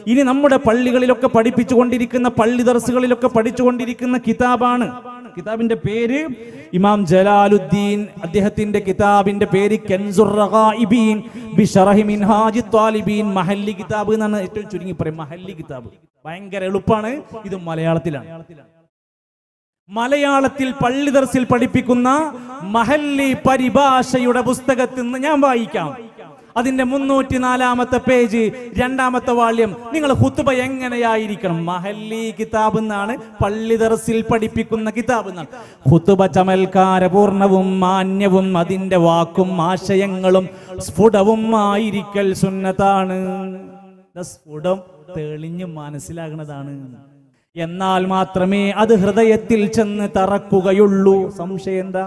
ഇനി നമ്മുടെ പള്ളികളിലൊക്കെ പഠിപ്പിച്ചുകൊണ്ടിരിക്കുന്ന, പള്ളി ദർസുകളിലൊക്കെ പഠിച്ചുകൊണ്ടിരിക്കുന്ന കിതാബാണ്. കിതാബിന്റെ പേര് ഇമാം ജലാലുദ്ദീൻ, അദ്ദേഹത്തിന്റെ കിതാബിന്റെ പേര് കൻസുർ റഗായിബീൻ ബിശറഹി മിൻഹാജി ത്വാലിബീൻ. മഹല്ലി കിതാബ് എന്നാണ് ഏറ്റവും ചുരുങ്ങി പറയും. മഹല്ലി കിതാബ് ഭയങ്കര എളുപ്പമാണ്. ഇത് മലയാളത്തിലാണ്. മലയാളത്തിൽ പള്ളി ദർസിൽ പഠിപ്പിക്കുന്ന മഹല്ലി പരിഭാഷയുടെ പുസ്തകത്തിൽ നിന്ന് ഞാൻ വായിക്കാം. അതിന്റെ 304-ാമത്തെ പേജ്, 2-ാമത്തെ വാള്യം. നിങ്ങൾ ഖുത്ബ എങ്ങനെയായിരിക്കണം? മഹല്ലി കിതാബ് എന്നാണ്, പള്ളി ദർസിൽ പഠിപ്പിക്കുന്ന കിതാബ് എന്നാണ്. ഖുത്ബ ചമൽക്കാരപൂർണവും മാന്യവും അതിന്റെ വാക്കും ആശയങ്ങളും സ്ഫുടവും ആയിരിക്കൽ സുന്നത്താണ്. സ്ഫുടം തെളിഞ്ഞു മനസ്സിലാകുന്നതാണ്. എന്നാൽ മാത്രമേ അത് ഹൃദയത്തിൽ ചെന്ന് തറക്കുകയുള്ളൂ. സംശയം എന്താ?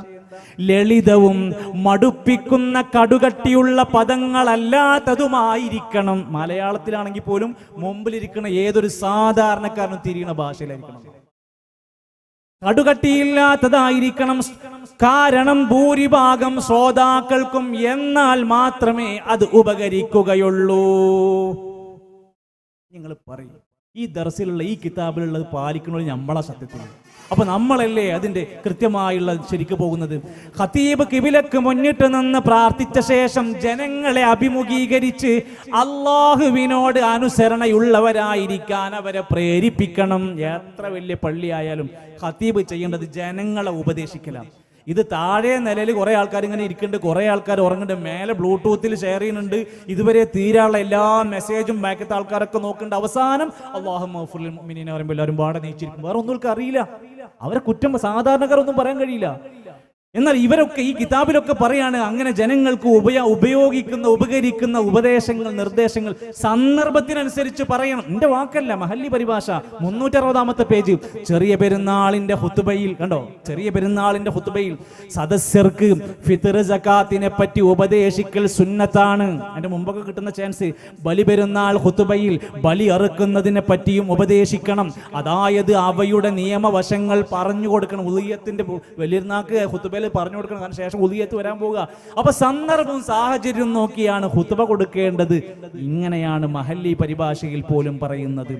ലളിതവും മടുപ്പിക്കുന്ന കടുകട്ടിയുള്ള പദങ്ങളല്ലാത്തതുമായിരിക്കണം. മലയാളത്തിലാണെങ്കിൽ പോലും മുമ്പിലിരിക്കുന്ന ഏതൊരു സാധാരണക്കാരനും തിരിയുന്ന ഭാഷയിലായിരിക്കണം. കടുകട്ടിയില്ലാത്തതായിരിക്കണം. കാരണം ഭൂരിഭാഗം ശ്രോതാക്കൾക്കും എന്നാൽ മാത്രമേ അത് ഉപകരിക്കുകയുള്ളൂ. നിങ്ങൾ പറയും, ഈ ദർസിലുള്ള ഈ കിതാബിലുള്ളത് പാലിക്കുന്നത് നമ്മളെ സത്യത്തിൽ. അപ്പൊ നമ്മളല്ലേ അതിന്റെ കൃത്യമായുള്ള ശരിക്ക് പോകുന്നത്? ഖതീബ് കിബിലക്ക് മുന്നിട്ട് നിന്ന് പ്രാർത്ഥിച്ച ശേഷം ജനങ്ങളെ അഭിമുഖീകരിച്ച് അള്ളാഹുവിനോട് അനുസരണയുള്ളവരായിരിക്കാൻ അവരെ പ്രേരിപ്പിക്കണം. എത്ര വലിയ പള്ളിയായാലും ഖതീബ് ചെയ്യേണ്ടത് ജനങ്ങളെ ഉപദേശിക്കലാണ്. ഇത് താഴെ നിലയിൽ കുറെ ആൾക്കാർ ഇങ്ങനെ ഇരിക്കുന്നുണ്ട്, കുറെ ആൾക്കാർ ഉറങ്ങുന്നുണ്ട്, മേലെ ബ്ലൂടൂത്തിൽ ഷെയർ ചെയ്യുന്നുണ്ട്. ഇതുവരെ തീരാനുള്ള എല്ലാ മെസ്സേജും ബാക്കത്തെ ആൾക്കാരൊക്കെ നോക്കുന്നുണ്ട്. അവസാനം അല്ലാഹു മഗ്ഫിർ ലിൽ മുഅ്മിനീന പറയുമ്പോൾ എല്ലാവരും പാടെ നീച്ചിരിക്കും. വേറെ ഒന്നും അറിയില്ല. അവരെ കുറ്റം സാധാരണക്കാരൊന്നും പറയാൻ കഴിയില്ല. എന്നാൽ ഇവരൊക്കെ ഈ കിതാബിലൊക്കെ പറയാണ് അങ്ങനെ ജനങ്ങൾക്ക് ഉപകരിക്കുന്ന ഉപദേശങ്ങൾ, നിർദ്ദേശങ്ങൾ സന്ദർഭത്തിനനുസരിച്ച് പറയണം. എന്റെ വാക്കല്ല, മഹല്ലി പരിഭാഷ. 360-ാമത്തെ പേജ്. ചെറിയ പെരുന്നാളിന്റെ ഖുത്ബയിൽ കണ്ടോ, ചെറിയ പെരുന്നാളിന്റെ ഖുത്ബയിൽ സദസ്യർക്ക് ഫിത്ർ സകാത്തിനെ പറ്റി ഉപദേശിക്കൽ സുന്നത്താണ്. അതിന്റെ മുമ്പൊക്കെ കിട്ടുന്ന ചാൻസ് ബലി പെരുന്നാൾ ഖുത്ബയിൽ ബലി അറുക്കുന്നതിനെ പറ്റിയും ഉപദേശിക്കണം. അതായത് അവയുടെ നിയമവശങ്ങൾ പറഞ്ഞു കൊടുക്കണം. ഉളിയത്തിന്റെ വലിയനാക്ക് ഖുത്ബയിൽ പറഞ്ഞു കൊടുക്കണം. കാരണം ശേഷം ഉളിയത്ത് വരാൻ പോവുക. അപ്പൊ സന്ദർഭവും സാഹചര്യവും നോക്കിയാണ് ഖുത്ബ കൊടുക്കേണ്ടത്. ഇങ്ങനെയാണ് മഹല്ലി പരിഭാഷയിൽ പോലും പറയുന്നത്.